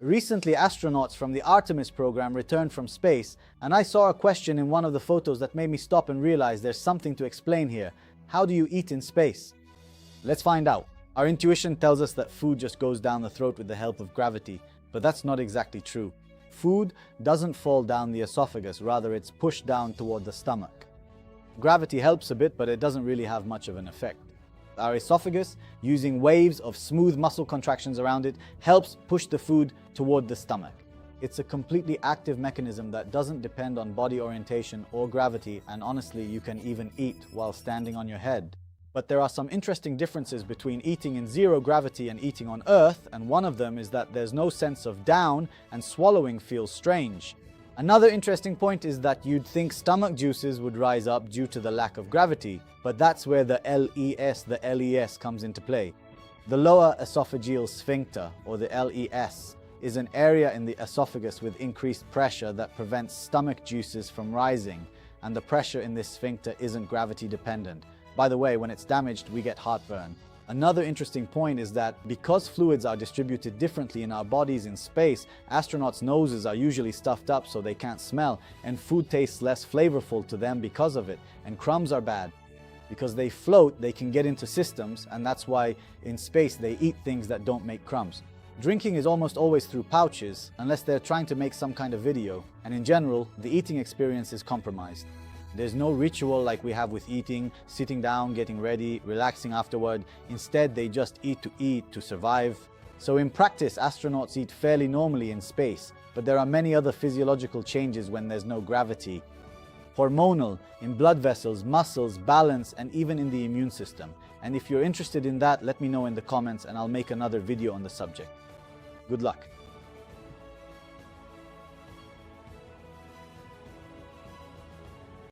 Recently, astronauts from the Artemis program returned from space, and I saw a question in one of the photos that made me stop and realize there's something to explain here. How do you eat in space? Let's find out. Our intuition tells us that food just goes down the throat with the help of gravity, but that's not exactly true. Food doesn't fall down the esophagus, rather it's pushed down toward the stomach. Gravity helps a bit, but it doesn't really have much of an effect. Our esophagus, using waves of smooth muscle contractions around it, helps push the food toward the stomach. It's a completely active mechanism that doesn't depend on body orientation or gravity, and honestly, you can even eat while standing on your head. But there are some interesting differences between eating in zero gravity and eating on Earth, and one of them is that there's no sense of down and swallowing feels strange. Another interesting point is that you'd think stomach juices would rise up due to the lack of gravity, but that's where the LES comes into play. The lower esophageal sphincter, or the LES, is an area in the esophagus with increased pressure that prevents stomach juices from rising, and the pressure in this sphincter isn't gravity dependent. By the way, when it's damaged, we get heartburn. Another interesting point is that because fluids are distributed differently in our bodies in space, astronauts' noses are usually stuffed up so they can't smell, and food tastes less flavorful to them because of it, and crumbs are bad. Because they float, they can get into systems, and that's why in space they eat things that don't make crumbs. Drinking is almost always through pouches, unless they're trying to make some kind of video, and in general, the eating experience is compromised. There's no ritual like we have with eating, sitting down, getting ready, relaxing afterward. Instead, they just eat to survive. So in practice, astronauts eat fairly normally in space, but there are many other physiological changes when there's no gravity. Hormonal, in blood vessels, muscles, balance, and even in the immune system. And if you're interested in that, let me know in the comments and I'll make another video on the subject. Good luck.